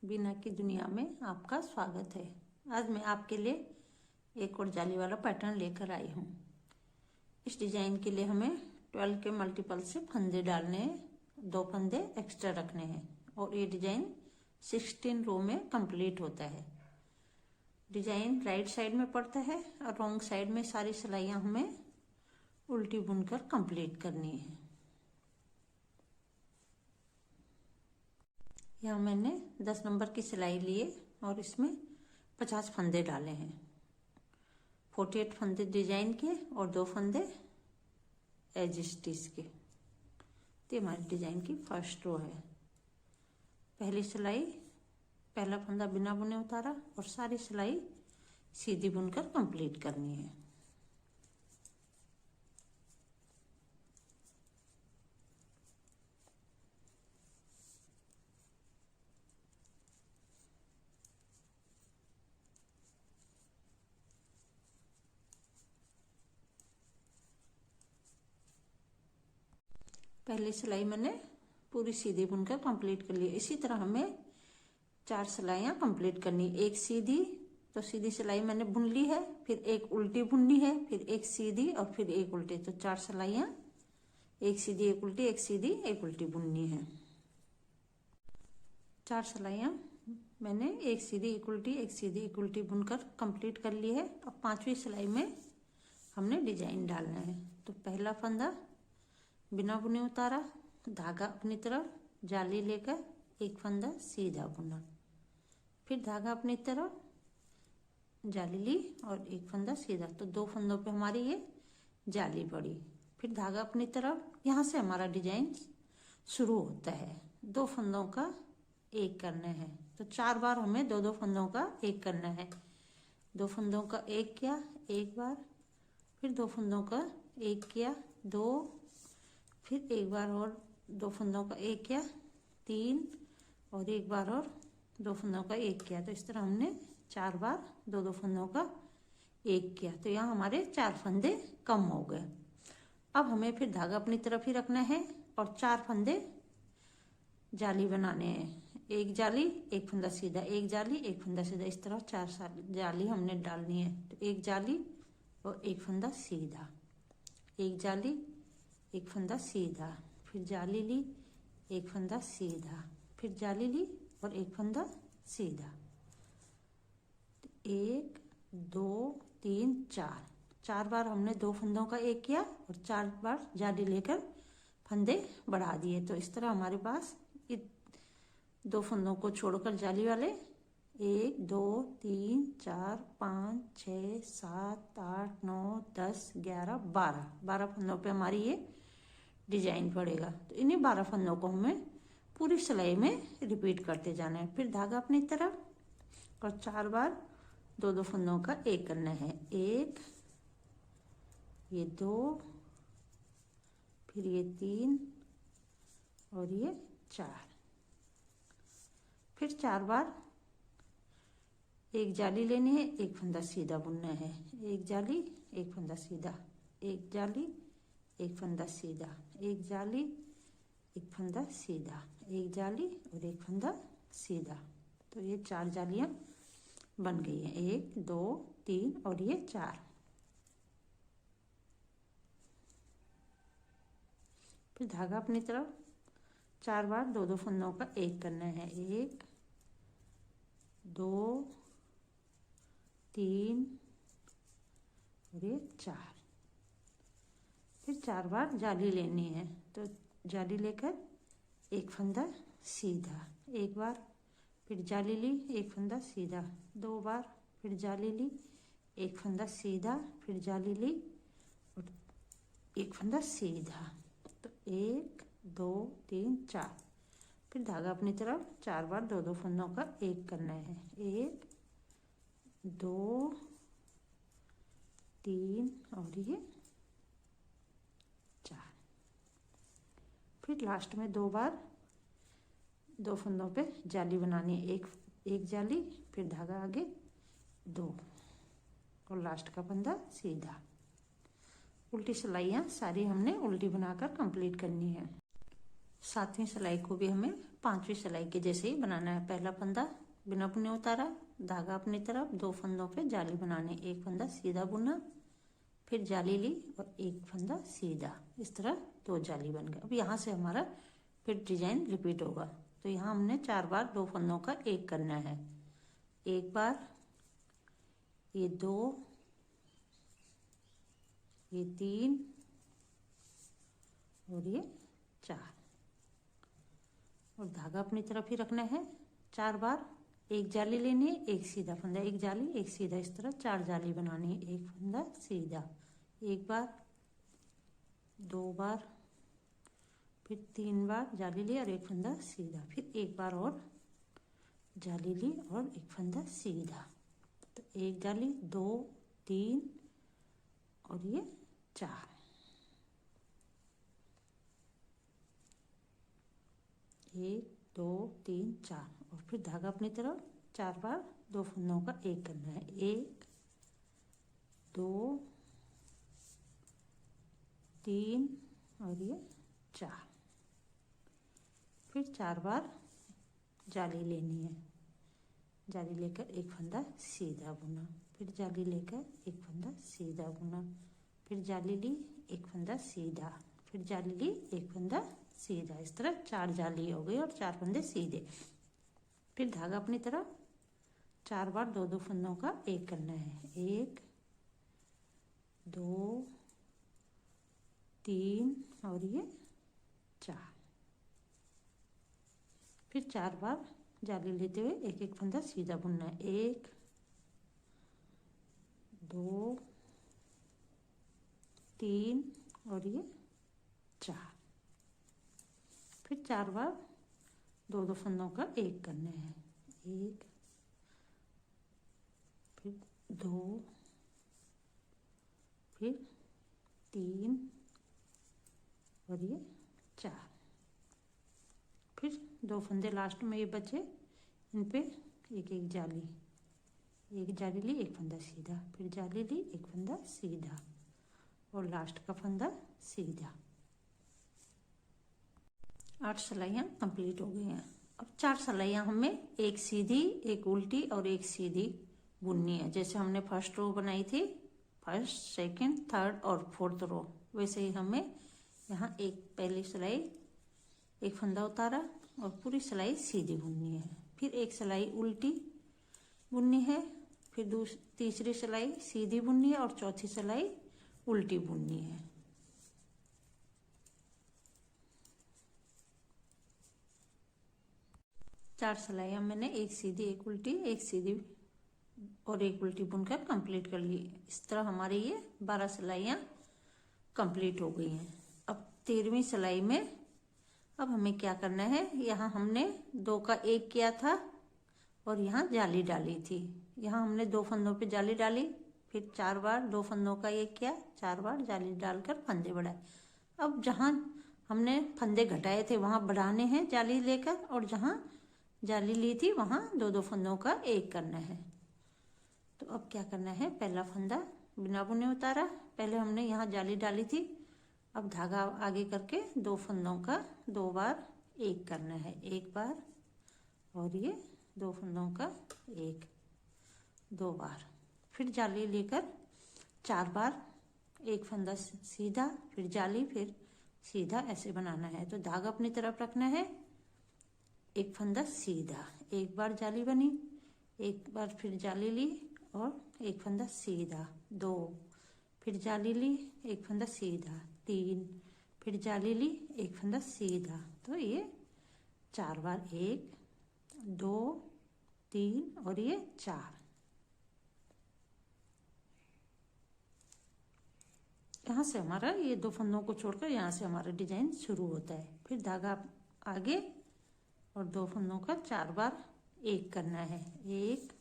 बीना की दुनिया में आपका स्वागत है। आज मैं आपके लिए एक और जाली वाला पैटर्न लेकर आई हूँ। इस डिजाइन के लिए हमें 12 के मल्टीपल से फंदे डालने हैं, 2 फंदे एक्स्ट्रा रखने हैं और ये डिजाइन 16 रो में कंप्लीट होता है। डिजाइन राइट साइड में पड़ता है और रॉन्ग साइड में सारी सिलाइयाँ हमें उल्टी बुनकर कंप्लीट करनी है। यहाँ मैंने 10 नंबर की सिलाई लिए और इसमें 50 फंदे डाले हैं। 48 फंदे डिजाइन के और 2 फंदे एज स्टिच के। तो हमारी डिजाइन की फर्स्ट रो है। पहली सिलाई पहला फंदा बिना बुने उतारा और सारी सिलाई सीधी बुनकर कंप्लीट करनी है। पहली सिलाई मैंने पूरी सीधी बुनकर कंप्लीट कर ली। इसी तरह हमें 4 सिलाइयाँ कंप्लीट करनी। एक सीधी, तो सीधी सिलाई मैंने बुन ली है, फिर एक उल्टी बुननी है, फिर एक सीधी और फिर एक उल्टी। तो 4 सिलाइयाँ, एक सीधी एक उल्टी, एक सीधी एक उल्टी बुननी है। 4 सिलाइयाँ मैंने एक सीधी एक उल्टी, एक सीधी एक उल्टी बुनकर कंप्लीट कर ली है। अब 5वीं सिलाई में हमने डिजाइन डालना है। तो पहला फंदा बिना बुने उतारा, धागा अपनी तरफ, जाली लेकर एक फंदा सीधा बुना, फिर धागा अपनी तरफ, जाली ली और एक फंदा सीधा। तो 2 फंदों पे हमारी ये जाली पड़ी। फिर धागा अपनी तरफ, यहाँ से हमारा डिजाइन शुरू होता है। 2 फंदों का एक करना है। तो 4 बार हमें 2-2 फंदों का एक करना है। 2 फंदों का एक किया एक बार, फिर 2 फंदों का एक किया 2, फिर एक बार और 2 फंदों का एक किया 3 और एक बार और 2 फंदों का एक किया। तो इस तरह हमने 4 बार 2-2 फंदों का एक किया। तो यहाँ हमारे 4 फंदे कम हो गए। अब हमें फिर धागा अपनी तरफ ही रखना है और 4 फंदे जाली बनाने हैं। एक जाली एक फंदा सीधा, एक जाली एक फंदा सीधा, इस तरह 4 जाली हमने डालनी है। तो एक जाली और एक फंदा सीधा, एक जाली एक फंदा सीधा, फिर जाली ली एक फंदा सीधा, फिर जाली ली और एक फंदा सीधा। 1 2 3 4 बार हमने 2 फंदों का एक किया और 4 बार जाली लेकर फंदे बढ़ा दिए। तो इस तरह हमारे पास 2 फंदों को छोड़कर जाली वाले 1 2 3 4 5 6 7 8 9 10 11 12 फंदों पे हमारी ये डिजाइन पड़ेगा। तो इन्हीं 12 फंदों को हमें पूरी सिलाई में रिपीट करते जाना है। फिर धागा अपनी तरफ और 4 बार 2-2 फंदों का एक करना है। 1, ये 2, फिर ये 3 और ये 4। फिर 4 बार एक जाली लेनी है, एक फंदा सीधा बुनना है। एक जाली एक फंदा सीधा, एक जाली एक फंदा सीधा, एक जाली एक फंदा सीधा, एक जाली और एक फंदा सीधा। तो ये 4 जालियां बन गई हैं। 1 2 3 और ये 4। फिर धागा अपनी तरफ 4 बार 2-2 फंदों का एक करना है। 1 2 3 और ये 4। फिर 4 बार जाली लेनी है। तो जाली लेकर एक फंदा सीधा, एक बार, फिर जाली ली एक फंदा सीधा, 2 बार, फिर जाली ली एक फंदा सीधा, फिर जाली ली और एक फंदा सीधा। तो 1 2 3 4। फिर धागा अपनी तरफ 4 बार 2-2 फंदों का एक करना है। 1 2 3 और ये 4। फिर लास्ट में 2 बार 2 फंदों पे जाली बनानी है। एक जाली, फिर धागा आगे 2 और लास्ट का फंदा सीधा। उल्टी सिलाइयाँ सारी हमने उल्टी बनाकर कंप्लीट करनी है। सातवीं सिलाई को भी हमें पांचवी सिलाई के जैसे ही बनाना है। पहला फंदा बिना बुने उतारा, धागा अपनी तरफ, 2 फंदों पे जाली बनाने, एक फंदा सीधा बुना, फिर जाली ली और एक फंदा सीधा, इस तरह 2 जाली बन गए। अब यहाँ से हमारा फिर डिजाइन रिपीट होगा। तो यहाँ हमने 4 बार 2 फंदों का एक करना है। एक बार, ये 2, ये 3 और ये 4, और धागा अपनी तरफ ही रखना है। 4 बार एक जाली लेनी है, एक सीधा फंदा, एक जाली एक सीधा, इस तरह 4 जाली बनानी है। एक फंदा सीधा, एक बार, 2 बार, फिर 3 बार जाली ली और एक फंदा सीधा, फिर एक बार और जाली ली और एक फंदा सीधा। तो एक जाली, 2, 3 और ये 4, एक, 2, 3, 4, और फिर धागा अपनी तरफ 4 बार 2 फंदों का एक करना है। 1, 2, 3 और ये 4, फिर 4 बार जाली लेनी है। जाली लेकर एक फंदा सीधा बुना, फिर जाली लेकर एक फंदा सीधा बुना, फिर जाली ली, एक फंदा सीधा, फिर जाली ली, एक फंदा सीधा, इस तरह 4 जाली हो गई और 4 फंदे सीधे। फिर धागा अपनी तरफ 4 बार 2-2 फंदों का एक करना है। 1, 2, 3 और ये 4, फिर 4 बार जाली लेते हुए एक एक फंदा सीधा बुनना है। 1, 2, 3 और ये 4, फिर 4 बार 2-2 फंदों का एक करना है। 1, फिर 2, फिर 3 और ये 4, फिर 2 फंदे लास्ट में ये बचे, इन पे एक एक जाली, एक जाली ली, एक फंदा सीधा, फिर जाली ली, एक फंदा सीधा और लास्ट का फंदा सीधा। 8 सिलाइयाँ कंप्लीट हो गई हैं। अब 4 सिलाइयाँ हमें एक सीधी, एक उल्टी और एक सीधी बुननी है। जैसे हमने फर्स्ट रो बनाई थी, फर्स्ट, सेकंड, थर्ड और फोर्थ रो, वैसे ही हमें यहाँ एक पहली सिलाई एक फंदा उतारा और पूरी सिलाई सीधी बुननी है। फिर एक सिलाई उल्टी बुननी है, फिर तीसरी सिलाई सीधी बुननी है और चौथी सिलाई उल्टी बुननी है। चार सिलाइयाँ मैंने एक सीधी, एक उल्टी, एक सीधी और एक उल्टी बुनकर कंप्लीट कर ली। इस तरह हमारी ये 12 सिलाइयाँ कंप्लीट हो गई हैं। अब 13वीं सिलाई में अब हमें क्या करना है, यहाँ हमने 2 का 1 किया था और यहाँ जाली डाली थी। यहाँ हमने 2 फंदों पे जाली डाली, फिर 4 बार 2 फंदों का 1 किया, 4 बार जाली डालकर फंदे बढ़ाए। अब जहाँ हमने फंदे घटाए थे वहाँ बढ़ाने हैं जाली लेकर, और जहाँ जाली ली थी वहाँ 2-2 फंदों का 1 करना है। तो अब क्या करना है, पहला फंदा बिना बुने उतारा, पहले हमने यहाँ जाली डाली थी, अब धागा आगे करके 2 फंदों का 2 बार 1 करना है। 1 बार और ये 2 फंदों का 1, 2 बार, फिर जाली लेकर 4 बार एक फंदा सीधा, फिर जाली, फिर सीधा, ऐसे बनाना है। तो धागा अपनी तरफ रखना है, एक फंदा सीधा, एक बार जाली बनी, एक बार फिर जाली ली और एक फंदा सीधा, 2, फिर जाली ली, एक फंदा सीधा, 3, फिर जाली ली, एक फंदा सीधा। तो ये 4 बार, 1, 2, 3 और ये 4। यहाँ से हमारा ये 2 फंदों को छोड़कर यहाँ से हमारा डिजाइन शुरू होता है। फिर धागा आगे और 2 फंदों का 4 बार 1 करना है। 1,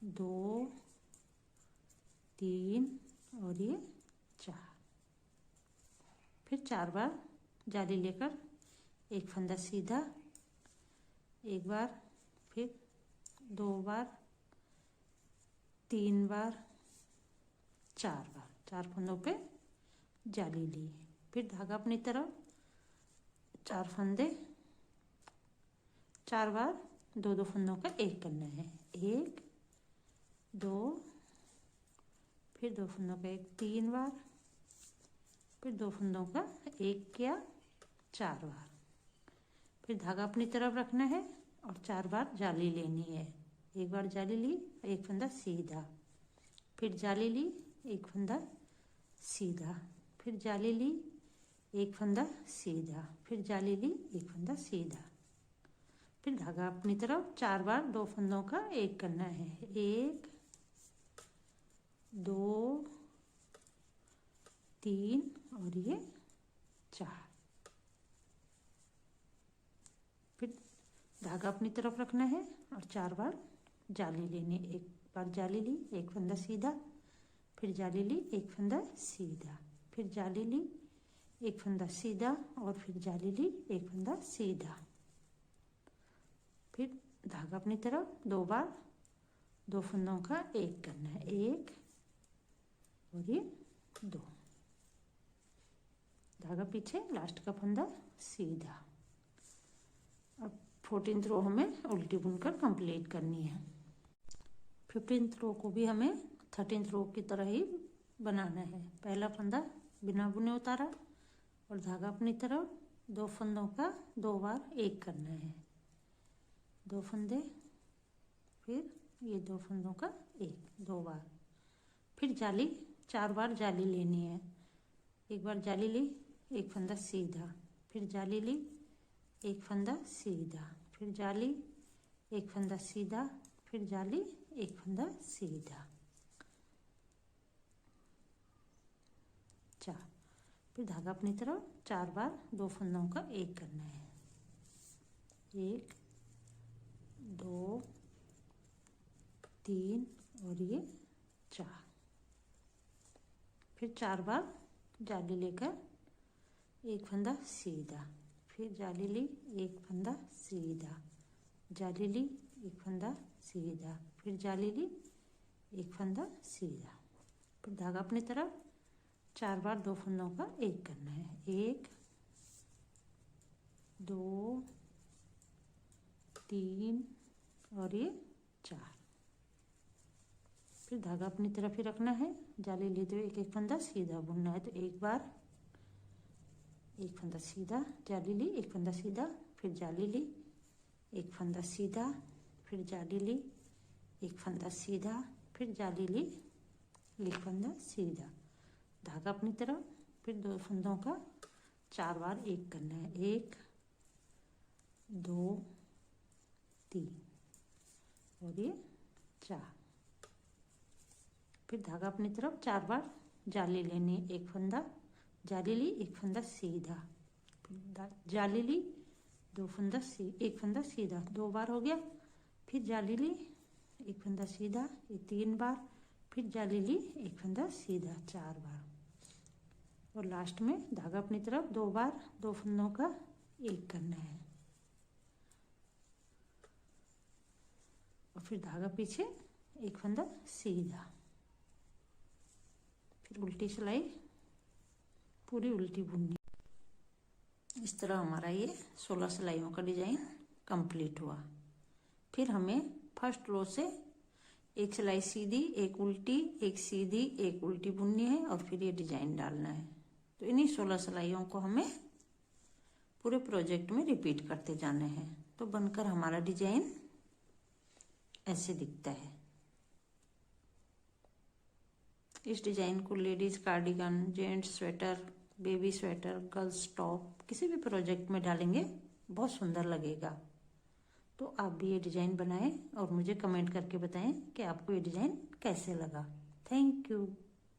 2, 3 और ये 4, फिर 4 बार जाली लेकर एक फंदा सीधा, एक बार, फिर 2 बार, 3 बार, 4 बार, 4 फंदों पे जाली ली, फिर धागा अपनी तरफ 4 फंदे, 4 बार 2-2 फंदों का एक करना है, 1 2, फिर 2 फंदों का एक 3 बार, फिर 2 फंदों का एक किया 4 बार, फिर धागा अपनी तरफ रखना है और 4 बार जाली लेनी है। एक बार जाली ली, एक फंदा सीधा, फिर जाली ली, एक फंदा सीधा, फिर जाली ली, एक फंदा सीधा, फिर जाली ली, एक फंदा सीधा, फिर धागा अपनी तरफ 4 बार 2 फंदों का एक करना है, 1 2 3 और ये 4, फिर धागा अपनी तरफ रखना है और 4 बार जाली लेनी, एक बार जाली ली, एक फंदा सीधा, फिर जाली ली, एक फंदा सीधा, फिर जाली ली, एक फंदा सीधा और फिर जाली ली, एक फंदा सीधा, फिर धागा अपनी तरफ 2 बार 2 फंदों का एक करना है, 1 और ये 2, धागा पीछे, लास्ट का फंदा सीधा। अब 14th रो हमें उल्टी बुनकर कंप्लीट करनी है। 15th रो को भी हमें 13th रो की तरह ही बनाना है। पहला फंदा बिना बुने उतारा और धागा अपनी तरफ 2 फंदों का 2 बार एक करना है, 2 फंदे, फिर ये 2 फंदों का एक 2 बार, फिर जाली 4 बार जाली लेनी है, एक बार जाली ली, एक फंदा सीधा, फिर जाली ली, एक फंदा सीधा, फिर जाली, एक फंदा सीधा, फिर जाली, एक फंदा सीधा, 4, फिर धागा अपनी तरफ 4 बार 2 फंदों का एक करना है, 1 2 3 और ये 4, फिर 4 बार जाली लेकर एक फंदा सीधा, फिर जाली ली, एक फंदा सीधा, जाली ली, एक फंदा सीधा, फिर जाली ली, एक फंदा सीधा, फिर धागा अपनी तरफ 4 बार 2 फंदों का एक करना है, 1 2 3 और ये 4, फिर धागा अपनी तरफ ही रखना है, जाली ली तो एक एक फंदा सीधा बुनना है, तो एक बार एक फंदा सीधा, जाली ली, एक फंदा सीधा, फिर जाली ली, एक फंदा सीधा, फिर जाली ली, एक फंदा सीधा, फिर जाली ली, एक फंदा सीधा, धागा अपनी तरफ, फिर 2 फंदों का 4 बार एक करना है, 1 2 3 और ये 4, फिर धागा अपनी तरफ 4 बार जाली लेनी है, एक फंदा जाली ली, एक फंदा सीधा, फिर जाली ली, 2 फंदा एक फंदा सीधा, 2 बार हो गया, फिर जाली ली, एक फंदा सीधा, ये 3 बार, फिर जाली ली, एक फंदा सीधा 4 बार, और लास्ट में धागा अपनी तरफ 2 बार 2 फंदों का एक करना है, और फिर धागा पीछे एक फंदा सीधा, फिर उल्टी सिलाई पूरी उल्टी बुननी। इस तरह हमारा ये 16 सिलाइयों का डिजाइन कंप्लीट हुआ। फिर हमें फर्स्ट रो से एक सिलाई सीधी, एक उल्टी, एक सीधी, एक उल्टी बुननी है और फिर ये डिजाइन डालना है। तो इन्हीं 16 सिलाइयों को हमें पूरे प्रोजेक्ट में रिपीट करते जाना है। तो बनकर हमारा डिजाइन ऐसे दिखता है। इस डिजाइन को ladies cardigan, gents sweater, baby sweater, girls top किसी भी प्रोजेक्ट में डालेंगे बहुत सुंदर लगेगा। तो आप भी ये डिजाइन बनाएं और मुझे कमेंट करके बताएं कि आपको ये डिजाइन कैसे लगा। Thank you.